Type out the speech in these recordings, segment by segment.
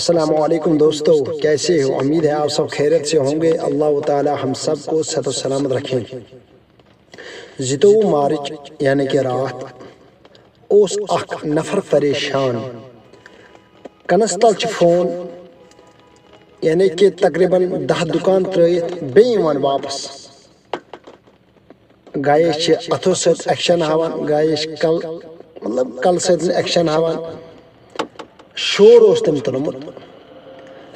السلام علیکم دوستو، کیسے ہو؟ امید ہے آپ سب خیریت سے ہوں گے۔ اللہ تعالی ہم سب کو صحت و سلامت رکھیں۔ زٕتووُہ مارچ یعنی کہ رات اوس اکھ نفر پریشان، کنس تل چھ فون، یعنی کہ تقریباً 10 دکان ترٲیِتھ بیٚیہِ یِوان واپس۔ گایے چھِ اتھو سۭتۍ ایکشن ہاوان، گایے چھِ کل سۭتۍ ایکشن ہاوان۔ شور اوس تٔمۍ تُلمُت،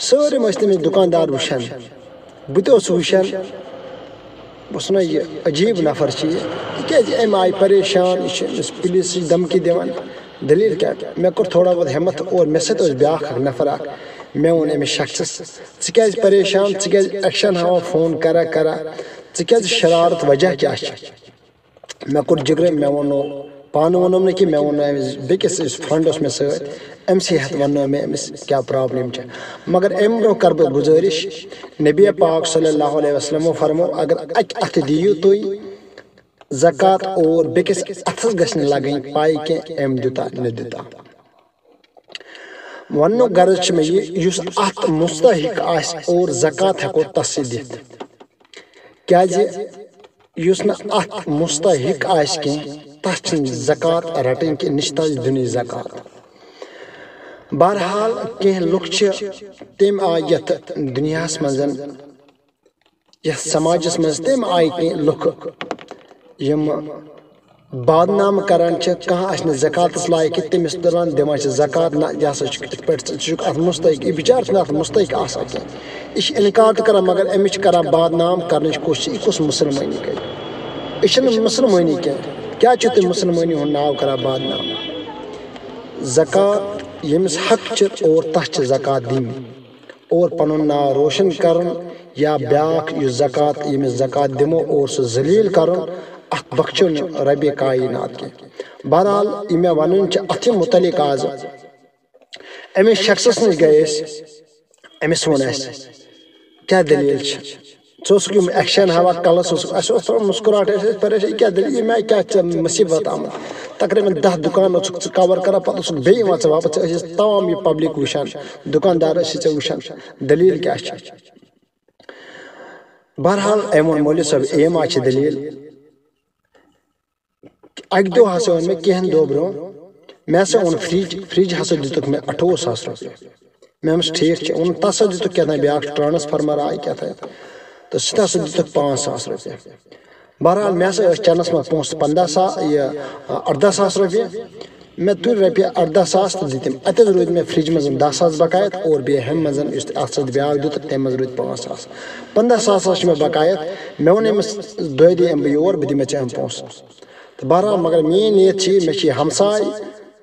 سٲلِم ٲسۍ تٔمِس دُکاندار وٕچھان، بہٕ تہِ اوسُس وٕچھان۔ بہٕ اوسُس وَنان یہِ عجیٖب نفر چھِ یہِ کیٛازِ اَمہِ آیہِ پریشان، یہِ چھِ أمِس پُلیٖسٕچ دھمکی دِوان، دٔلیٖل کیٛاہ؟ مےٚ کوٚر تھوڑا بہت ہٮ۪مت اور مےٚ سۭتۍ اوس بیٛاکھ اکھ نفر اکھ، مےٚ ووٚن أمِس شخصس ژٕ کیٛازِ پریشان، ژٕ کیٛازِ ایکشن ہاوان فون کران ژٕ کیٛازِ شرارت، وجہ کیٛاہ چھِ؟ مےٚ کوٚر جِگرٕ، مےٚ ووٚنو پانہٕ ووٚنُم نہٕ کینٛہہ، مےٚ ووٚنو أمِس بیٚکِس یُس فرٛنٛڈ اوس مےٚ سۭتۍ، أمسٕے ہٮ۪تھ وَننو مےٚ أمِس کیٛاہ پرٛابلِم چھےٚ۔ مگر اَمہِ برٛونٛہہ کَرٕ بہٕ گُزٲرِش، نبی پاک صلی اللہ علیہ وسلمو فرمو اگر اَکہِ اَتھٕ دِیِو تُہۍ زکات اور بیٚکِس اَتھس گژھِ نہٕ لگٕنۍ پاے کینٛہہ أمۍ دیُتا نہ دیُتا۔ وننُک غرض چھُ مےٚ یہِ، یُس اَتھ مستحق آسہِ اور زکات ہٮ۪کو تس سۭتۍ دِتھ، کیٛازِ یُس نہٕ اَتھ مستحق آسہِ کینٛہہ تس چھِنہٕ زکات رٹٕنۍ کینٛہہ، نہ چھِ تس دِنٕچ زکات۔ بہرحال کینٛہہ لُکھ چھِ تَمہِ آیہِ یتھ دُنیاہس منٛز، یتھ سماجس منٛز تَمہِ آیہِ کینٛہہ لُکھ یِم بادنامہٕ کران چھِ، کانٛہہ آسہِ نہٕ زکاتس لایق کینٛہہ تٔمِس تُلان دِوان چھِ زکات، نہ یہِ ہسا چھُ یِتھ پٲٹھۍ ژٕ چھُکھ اتھ مستحق، یہِ بِچارٕ چھُنہٕ اتھ مستحق آسان کینٛہہ، یہِ چھُ انکار تہِ کران مگر أمِس چھِ کران بادنام کرنٕچ کوٗشش، یہِ کُس مُسلمٲنی کرِ؟ یہِ چھنہٕ مُسلمٲنی کینٛہہ، کیٛازِ چھُو تُہۍ مُسلمٲنی ہُنٛد ناو کران بادنام؟ زکات ییٚمِس حق چھِ اور تس چھِ زکات دِنۍ اور پنُن ناو روشن کرُن، یا بیٛاکھ یُس زکات ییٚمِس زکات دِمو اور سُہ ذلیٖل کرُن، اتھ بخشو نہٕ ربِ کاینات کینٛہہ۔ بہرحال یہِ مےٚ ونُن چھُ اتھ متعلق آز، أمِس شخصس نِش گٔے أسۍ، أمِس ووٚن اسہِ کیٛاہ دٔلیٖل چھِ، ژٕ اوسُکھ یِم ایکشن ہاوان کلس اوسُکھ، اسہِ اوس تھوڑا مسکراہٹ، أسۍ ٲسۍ پریشان یہِ کیٛاہ دٔلیٖل، یہِ مےٚ کیٛاہ ژےٚ مُصیبت آمٕژ، تقریٖباً 10 دُکان اوسُکھ ژٕ کور کران، پتہٕ اوسُکھ بیٚیہِ یِوان ژٕ واپس، أسۍ ٲسۍ تمام یہِ پبلک وٕچھان، دُکاندار ٲسی ژےٚ وٕچھان، دٔلیٖل کیٛاہ چھِ؟ بہرحال أمۍ ووٚن مولوی صٲب یہِ ما چھِ دٔلیٖل۔ اکہِ دۄہ ہسا اوٚن مےٚ کینٛہن دۄہ برٛونٛہہ، مےٚ ہسا اوٚن فرج ہسا دِتُکھ مےٚ 28,000 رۄپیہِ، مےٚ ووٚنمَس ٹھیٖک چھُ، اوٚنُن تس ہسا دِتُکھ کیٛاہ تام بیٛاکھ ٹرانسفارمر آیہِ کیٛاہ تام تہٕ سُہ تہِ ہسا دِتُکھ 5,000 رۄپیہِ۔ بہرحال مےٚ ہسا ٲسۍ چنٛدس منٛز پونٛسہٕ 18,000 رۄپیہِ، مےٚ تُلۍ رۄپیہِ 18,000 تہٕ دِتِم، اَتہِ حظ روٗدۍ مےٚ فرجہِ منٛز 10,000 بقایت اور بیٚیہِ ہُمہِ منٛز یُس اَتھ سۭتۍ بیٛاکھ دِتُکھ تَمہِ منٛز روٗدۍ 5,000، 15,000 چھِ مےٚ بقایت۔ مےٚ ووٚن أمِس دۄیہِ دۄہہِ یِمہٕ بہٕ یور، بہٕ دِمے ژےٚ یِم پونٛسہٕ تہٕ بہرحال مگر میٛٲنۍ نیت چھِ یہِ، مےٚ چھِ یہِ ہمساے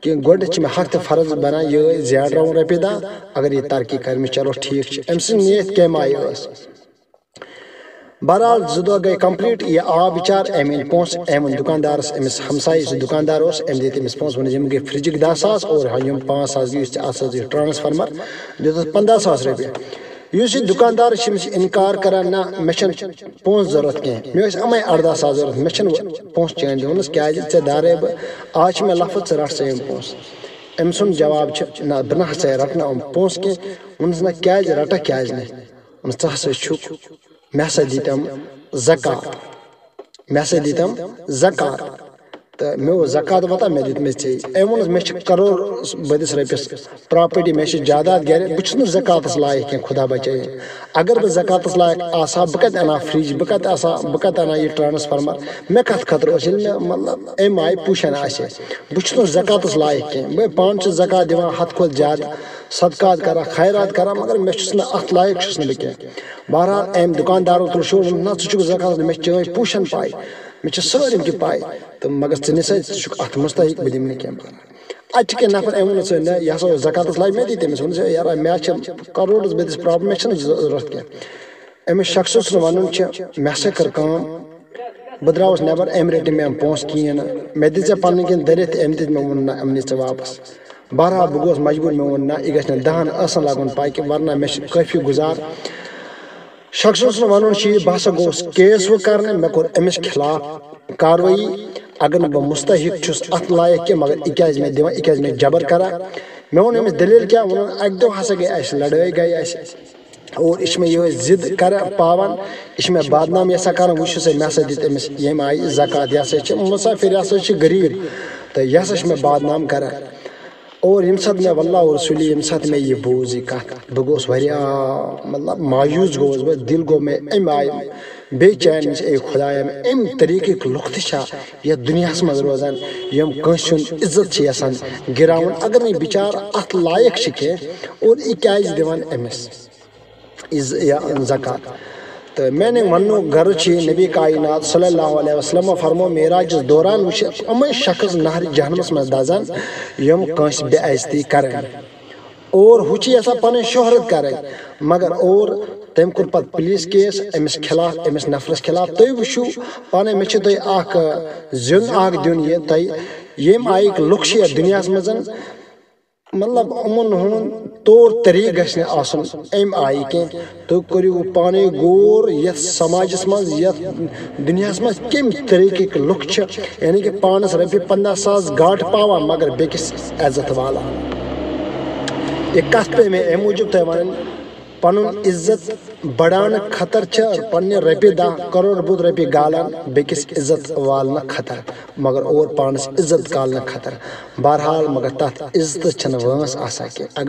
کہِ گۄڈٕ چھِ مےٚ حق تہٕ فرض بنان یِہوٚے زیادراوُن رۄپیہِ دہ اگر یہِ ترقی کرِ مےٚ، چلو ٹھیٖک چھُ، أمۍ سٕنٛز نیت کَمہِ آیہِ ٲس؟ بہرحال 2 دۄہ گٔے کمپلیٖٹ، یہِ آو بِچار، أمۍ أنۍ پونٛسہٕ، أمۍ ووٚن دُکاندارس، أمِس ہمساے یُس دُکاندار اوس أمۍ دِتۍ أمِس پونٛسہٕ، ووٚنُس یِم گٔے فرجِکۍ 10,000 اور یِم 5,000 یُس ژےٚ اتھ سۭتۍ یہِ ٹرانسفارمر دِتُتھ 15,000 رۄپیہِ۔ یُس یہِ دُکاندار چھُ أمِس چھُ اِنکار کران، نہ مےٚ چھنہٕ پونٛسہٕ ضروٗرت کینٛہہ، مےٚ ٲسۍ یِمے 18,000 ضروٗرت، مےٚ چھنہٕ پونٛسہٕ چٲنۍ دِوُنس، کیٛازِ ژےٚ دارے بہٕ، آز چھُ مےٚ لفظ ژٕ رٹ سا یِم پونٛسہٕ۔ أمۍ سُنٛد جواب چھُ نہ بہٕ نہ ہسا رٹنہٕ یِم پونٛسہٕ کینٛہہ، ووٚنُس نہ کیٛازِ رٹکھ کیٛازِ نہٕ، ووٚنُس ژٕ ہسا چھُکھ، مےٚ ہسا دِتِم زکات، مےٚ ہسا دِتِم زکات تہٕ مےٚ اوس زکات واتان، مےٚ دیُت مےٚ ژےٚ، أمۍ ووٚنُس مےٚ چھِ کرور بٔدِس رۄپیس پراپرٹی، مےٚ چھِ جاداد گرِ، بہٕ چھُس نہٕ زکاتس لایق کینٛہہ، خدا بچٲیِن، اگر بہٕ زکاتس لایق آسہٕ ہا بہٕ کتہِ انہٕ ہا فرج، بہٕ کتہِ انہٕ ہا یہِ ٹرانسفارمر، مےٚ کتھ خٲطرٕ اوس، ییٚلہِ مےٚ مطلب اَمہِ آیہِ پوٗشن آسہِ، بہٕ چھُس نہٕ زکاتس لایق کینٛہہ، بہٕ پانہٕ چھُس زکات دِوان حد کھۄتہٕ زیادٕ، صدقات کران، خیرات کران، مگر مےٚ چھُس نہٕ اتھ لایق چھُس نہٕ بہٕ کینٛہہ۔ بہرحال أمۍ دُکاندارو تُل شور، نہ ژٕ چھُکھ زکات، مےٚ چھِ چٲنۍ پوٗشن پاے، مےٚ چھِ سٲلِم کینٛہہ پاے تہٕ مگر ژٕ نِسا ژٕ چھُکھ اتھ مستحق، بہٕ دِمہٕ نہٕ کینٛہہ۔ اتہِ چھِ کینٛہہ نفر، أمۍ ووٚنُس نہ یہِ ہسا اوس زکاتس لایق، مےٚ دِتۍ أمِس، ووٚنُس یارا مےٚ چھِ کرورس بٔدِس پرابلم، مےٚ چھنہٕ ضروٗرت کینٛہہ۔ أمِس شخصس سُنٛد وَنُن چھُ مےٚ ہسا کٔر کٲم، بہٕ درٛاوُس نٮ۪بر، أمۍ رٔٹۍ مےٚ یِم پونٛسہٕ کِہیٖنۍ نہٕ، مےٚ دِژ ژےٚ پنٕنۍ کِنۍ دٔرِتھ، أمۍ دِتۍ مےٚ، ووٚن نہ أمۍ نہِ ژٕ واپس۔ بہرحال بہٕ گوٚوُس مجبوٗر، مےٚ ووٚن نہ یہِ گژھِ نہٕ 10 ٲسن لگُن پاے کہِ ورنہ مےٚ چھِ کٲفی گُزار۔ شخصس سُنٛد وَنُن چھُ یہِ، بہٕ ہسا گوٚوُس کیس وۄنۍ کرنہِ، مےٚ کوٚر أمِس خِلاف کاروٲیی، اگر نہٕ بہٕ مستحق چھُس اتھ لایق کینٛہہ مگر یہِ کیٛازِ مےٚ دِوان، یہِ کیٛازِ مےٚ جبر کران، میں ووٚن أمِس دٔلیٖل کیٛاہ ووٚنُن اَکہِ دۄہ ہسا گٔے اَسہِ لڑٲے گٔے اَسہِ اور یہِ چھِ مےٚ یِہوٚے ضِد کران پاوان یہِ چھِ مےٚ بدنام یژھان کرُن وٕچھِو سا مےٚ ہسا دِتۍ أمِس ییٚمہِ آیہِ زکات یہِ ہسا چھِ مُسافِر یہِ ہسا چھِ غریٖب تہٕ یہِ ہسا چھِ مےٚ بدنام کران اور ییٚمہِ ساتہٕ مےٚ واللہ اور رسوٗلی ییٚمہِ ساتہٕ مےٚ یہِ بوٗز یہِ کَتھ بہٕ گوٚوُس واریاہ مطلب مایوٗس گوٚوُس بہٕ دِل گوٚو مےٚ اَمہِ آیہِ بیٚیہِ چیلینج اے خۄدایا اَمہِ طریٖقٕکۍ لُکھ تہِ چھا یَتھ دُنیاہَس منٛز روزان یِم کٲنٛسہِ ہُنٛد عزت چھِ یَژھان گِراوُن اگر نہٕ یہِ بِچار اَتھ لایق چھِ کینٛہہ اور یہِ کیٛازِ دِوان أمِس زکات تہٕ میانہِ وننُک غرض چھِ نبی کائنات صلی اللہ علیہ وسلمو فرمو معراجَس دوران وٕچھ یِمے شخص نہرِ جہنمس منٛز دزان یِم کٲنٛسہِ بے عزتی کران اور ہُہ چھِ یژھان پنٕنۍ شہرت کرٕنۍ مگر اور تٔمۍ کوٚر پتہٕ پُلیٖس کیس أمِس خِلاف أمِس نفرس خِلاف تُہۍ وٕچھِو پانے مےٚ چھِ تۄہہِ اکھ زیُن اکھ دیُن یہِ تۄہہِ ییٚمہِ آیِکۍ لُکھ چھِ یتھ دُنیاہس منٛز مطلب یِمن ہُنٛد طور طریٖقہٕ گژھِ نہٕ آسُن اَمہِ آیہِ کینٛہہ تُہۍ کٔرِو پانے غور یتھ سماجس منٛز یتھ دُنیاہس منٛز کمہِ طریٖقٕکۍ لُکھ چھِ یعنی کہِ پانس رۄپیہِ 50,000 گاٹہٕ پاوان مگر بیٚکِس عزت والان یہِ کتھ پے مےٚ امہِ موٗجوٗب تۄہہِ ونٕنۍ پنُن عزت بڑاونہٕ خٲطرٕ چھِ پننہِ رۄپیہِ 10 کرور بوٚد رۄپیہِ گالان بیٚکِس عزت والنہٕ خٲطرٕ مگر اور پانس عزت کالنہٕ خٲطرٕ بہرحال مگر تتھ عزتس چھنہٕ وٲنٛس آسان کینٛہہ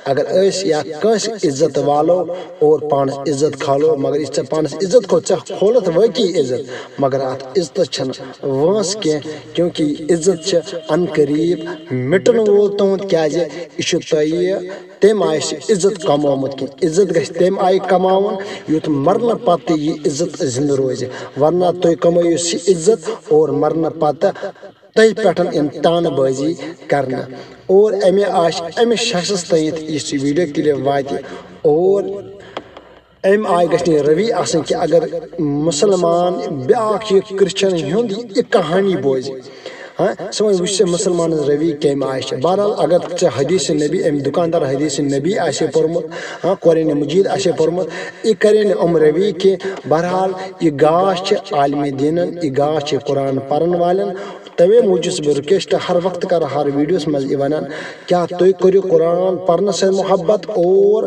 اگر أسۍ یا کٲنٛسہِ عزت والو اور پانس عزت کھالو مگر یہِ ژےٚ پانس عزت کھوٚت ژےٚ کھولُتھ وٲقعی عزت مگر اتھ عزتس چھنہٕ وٲنٛس کینٛہہ کیونکہِ یہِ عزت چھِ ان قریٖب مٹن وول تُہنٛد کیازِ یہِ چھُ تۄہہِ تٔمۍ آسہِ عزت کمومُت کینٛہہ عزت گژھِ تٔمۍ آیہِ کماوُن یُتھ مرنہٕ پتہٕ تہِ یہِ عزت زنٛدٕ روزِ ورنہ تُہۍ کمٲیِو سُہ عزت اور مرنہٕ پتہٕ تۄہہِ پٮ۪ٹھ یِن تانہٕ بٲزی کرنہٕ اور امہِ آسہِ أمِس شخصس تانٮ۪تھ یُس یہِ ویٖڈیو کلپ واتہِ اور امہِ آیہِ گژھِ نہٕ روی آسٕنۍ کہِ اگر مُسلمان بیاکھ یہِ کرسچن ہُنٛد یہِ کہانی بوزِ سُہ وۄنۍ وٕچھ سا مُسلمان ہٕنٛز روی کمہِ آیہِ چھِ بہرحال اگر ژےٚ حدیث نبی امہِ دُکاندار حدیث نبی آسہِ پوٚرمُت قرآنِ مجیٖد آسہِ پوٚرمُت یہِ کرے نہٕ یِم روی کینٛہہ بہرحال یہِ گاش چھِ عالمِ دیٖنن یہِ گاش چھِ قرآن پرن والٮ۪ن توے موٗجوٗب چھُس بہٕ رِکویسٹ ہر وقتہٕ کران ہر ویٖڈیوس منٛز یہِ ونان کیٛاہ تُہۍ کٔرِو قرآن پرنہٕ سۭتۍ محبت اور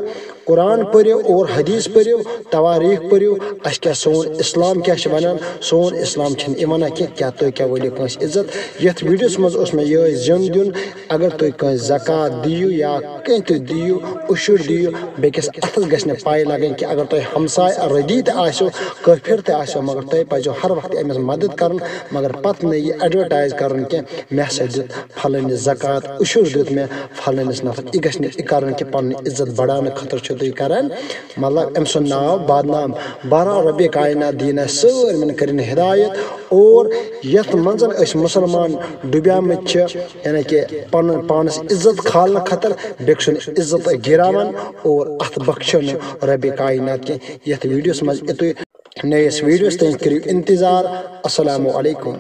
قرآن پٔرِو اور حدیث پٔرِو تواریٖخ پٔرِو اَسہِ کیٛاہ سون اِسلام کیٛاہ چھِ ونان سون اِسلام چھِنہٕ یہِ ونان کینٛہہ کیٛاہ تُہۍ کیٛاہ ؤلِو کٲنٛسہِ عزت یتھ ویٖڈیوس منٛز اوس مےٚ یِہوٚے زیُن دیُن اگر تُہۍ کٲنٛسہِ زکات دِیِو یا کینٛہہ تہِ دِیِو اُشُر دِیِو بیٚکِس اتھس گژھِ نہٕ پاے لگٕنۍ کہِ اگر تۄہہِ ہمساے ردی تہِ آسیو کٲفِر تہِ آسیو مگر تۄہہِ پزیو ہر وقتہٕ أمِس مدد کرُن مگر پتہٕ نہٕ یہِ اٮ۪ڈوٹایز کرُن کینٛہہ مےٚ ہسا دیُت فلٲنِس زکات اُشُر دیُت مےٚ فلٲنِس نفر یہِ گژھِ نہٕ یہِ کرُن کہِ پنٕنۍ عزت بڑاونہٕ خٲطرٕ چھِو تُہۍ کران مطلب أمۍ سُنٛد ناو بدنام بہرحال رۄبہِ کاینات دِیِن اَسہِ سٲلمن کٔرِنۍ ہدایت اور یتھ منٛز أسۍ مُسلمان ڈُبیمٕتۍ چھِ یعنی کہِ پنُن پانس عزت کھالنہٕ خٲطرٕ بیٚکہِ سُنٛد عزت گِراوان اور اتھ بخشو نہٕ رۄبہِ کاینات کینٛہہ یتھ ویٖڈیوس منٛز یہِ تُہۍ نٔیِس ویٖڈیوس تانۍ کٔرِو انتظار السلام علیکم